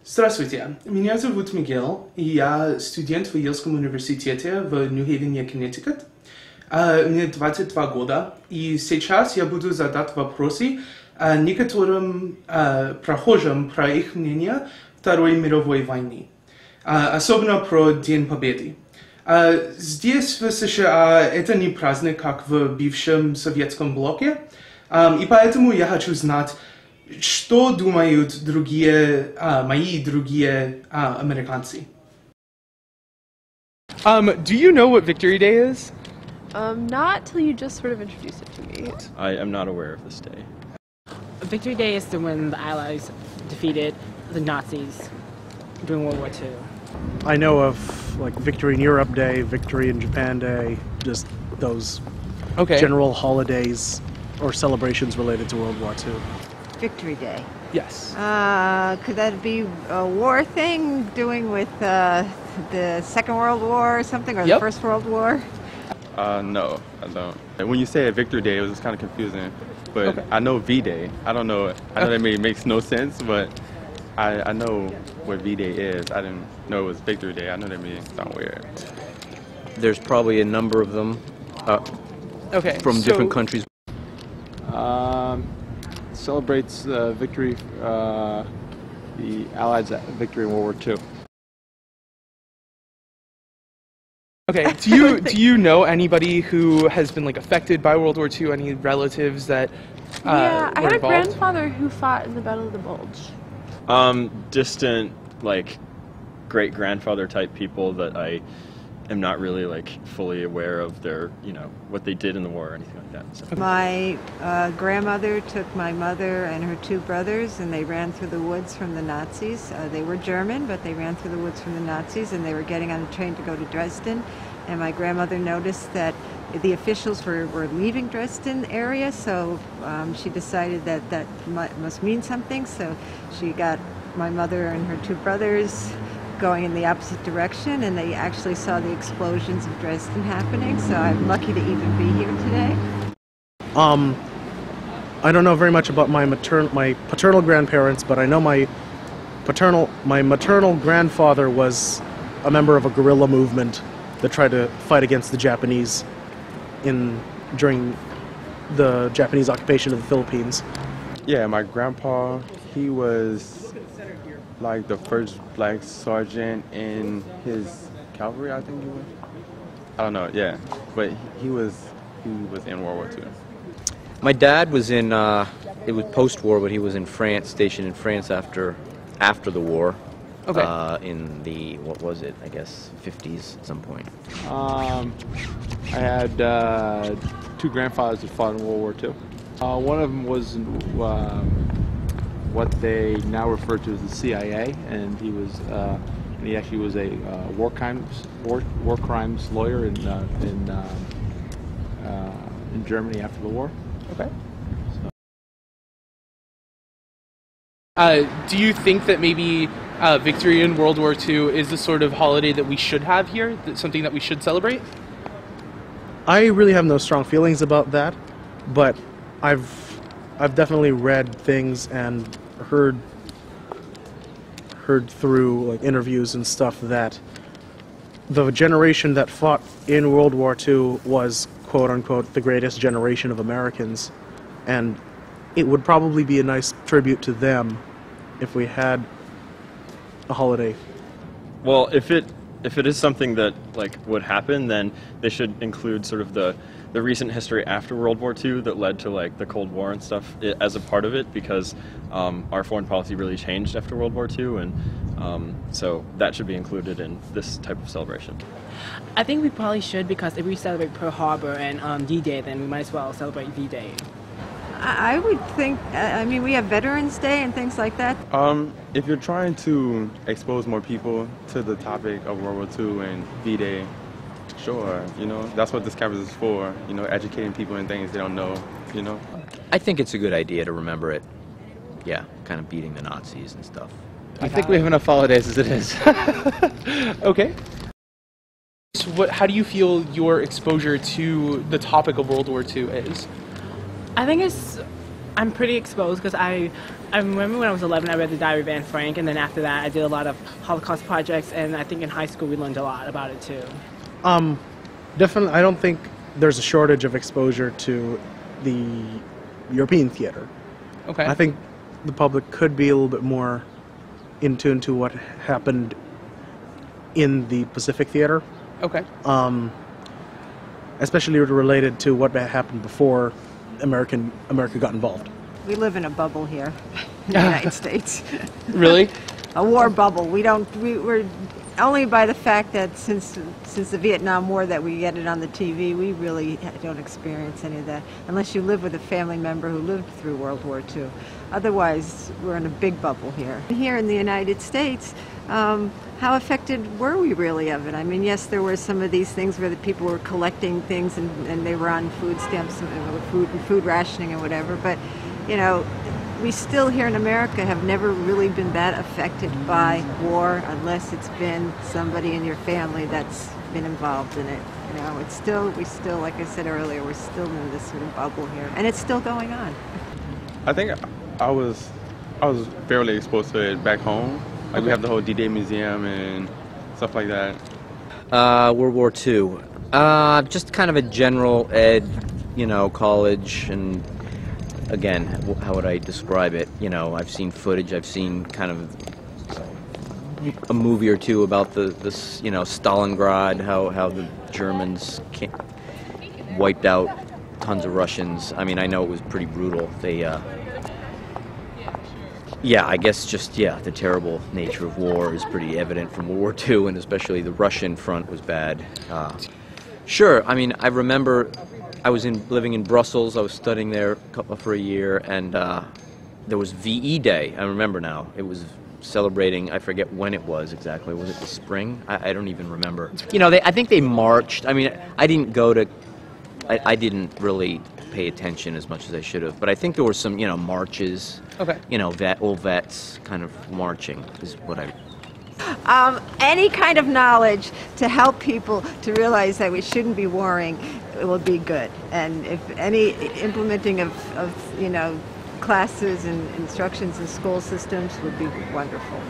Здравствуйте, меня зовут Мигел, и я студент в Йельском университете в Нью-Хейвене, Коннектикут. Мне 22 года, и сейчас я буду задать вопросы некоторым прохожим про их мнение Второй мировой войны, особенно про День Победы. Здесь, в США, это не праздник, как в бывшем советском блоке, и поэтому я хочу знать, что думают мои другие американцы. Do you know what Victory Day is? Not till you just sort of introduced it to me. I am not aware of this day. Victory Day is when the Allies defeated the Nazis during World War II. I know of like Victory in Europe Day, Victory in Japan Day, just those general holidays or celebrations related to World War II. Victory Day. Yes. Could that be a war thing doing with the Second World War or something, or the First World War? No, I don't. When you say a Victory Day, it was just kind of confusing. But I know V-Day. I don't know. I know that makes no sense, but I know what V-Day is. I didn't know it was Victory Day. I know that may sound weird. There's probably a number of them from different countries. Celebrates victory, the Allies' victory in World War II. Okay. Do you know anybody who has been affected by World War II? Any relatives that Yeah, I had were a grandfather who fought in the Battle of the Bulge. Distant, great-grandfather type people that I am not really fully aware of their, what they did in the war or anything like that. So. My grandmother took my mother and her two brothers, and they ran through the woods from the Nazis. They were German, but they ran through the woods from the Nazis, and they were getting on a train to go to Dresden. And my grandmother noticed that the officials were leaving Dresden area, so she decided that must mean something. So she got my mother and her two brothers going in the opposite direction, and they actually saw the explosions of Dresden happening, so I'm lucky to even be here today. I don't know very much about my paternal grandparents, but I know my maternal grandfather was a member of a guerrilla movement that tried to fight against the Japanese during the Japanese occupation of the Philippines. Yeah, my grandpa, he was the first black sergeant in his cavalry, I think he was. I don't know, yeah. But he was in World War II. My dad was in, it was post-war, but he was in France, stationed in France after the war. Okay. In the, what was it, I guess, 50s at some point. I had two grandfathers that fought in World War II. One of them was in what they now refer to as the CIA, and he actually was a war crimes lawyer in Germany after the war. Okay. Do you think that maybe victory in World War II is the sort of holiday that we should have here? That's something that we should celebrate? I really have no strong feelings about that, but I've definitely read things and heard through interviews and stuff that the generation that fought in World War II was quote unquote the greatest generation of Americans, and it would probably be a nice tribute to them if we had a holiday. Well, if it is something that would happen, then they should include sort of the recent history after World War II that led to the Cold War and stuff as a part of it, because our foreign policy really changed after World War II, and so that should be included in this type of celebration. I think we probably should, because if we celebrate Pearl Harbor and D-Day, then we might as well celebrate V-Day. I would think, I mean, we have Veterans Day and things like that. If you're trying to expose more people to the topic of World War II and V-Day, sure, that's what this conference is for, educating people in things they don't know, I think it's a good idea to remember it. Yeah, kind of beating the Nazis and stuff. I think we have enough holidays as it is. Okay. So how do you feel your exposure to the topic of World War II is? I think it's I'm pretty exposed because I remember when I was 11 I read the Diary of Anne Frank, and then after that I did a lot of Holocaust projects, and I think in high school we learned a lot about it too. Definitely, I don't think there's a shortage of exposure to the European theater. Okay. I think the public could be a little bit more in tune to what happened in the Pacific theater. Okay. Especially related to what happened before America got involved. We live in a bubble here in the United States. Really? A war bubble. We're only by the fact that since the Vietnam War that we get it on the TV, we really don't experience any of that unless you live with a family member who lived through World War II. Otherwise, we're in a big bubble here. Here in the United States, how affected were we really of it? I mean, yes, there were some of these things where the people were collecting things and they were on food stamps, food rationing and whatever, but, you know, we still here in America have never really been that affected by war unless it's been somebody in your family that's been involved in it. You know, we still, like I said earlier, we're still in this sort of bubble here, and it's still going on. I think I was barely exposed to it back home. Like we have the whole D-Day Museum and stuff like that. World War II. Just kind of a general ed, college, and again, how would I describe it? I've seen footage, I've seen kind of a movie or two about this Stalingrad, how the Germans wiped out tons of Russians. I mean, I know it was pretty brutal. They, I guess the terrible nature of war is pretty evident from World War II, and especially the Russian front was bad. Sure, I mean, I remember I was living in Brussels. I was studying there for a year, and there was VE Day. I remember now. It was celebrating, I forget when it was exactly. Was it the spring? I don't even remember. I think they marched. I mean, I didn't go to... I didn't really pay attention as much as I should have, but I think there were some, marches. Okay. Old vets kind of marching is what I... Any kind of knowledge to help people to realize that we shouldn't be warring, it will be good. And if any implementing of classes and instructions in school systems would be wonderful.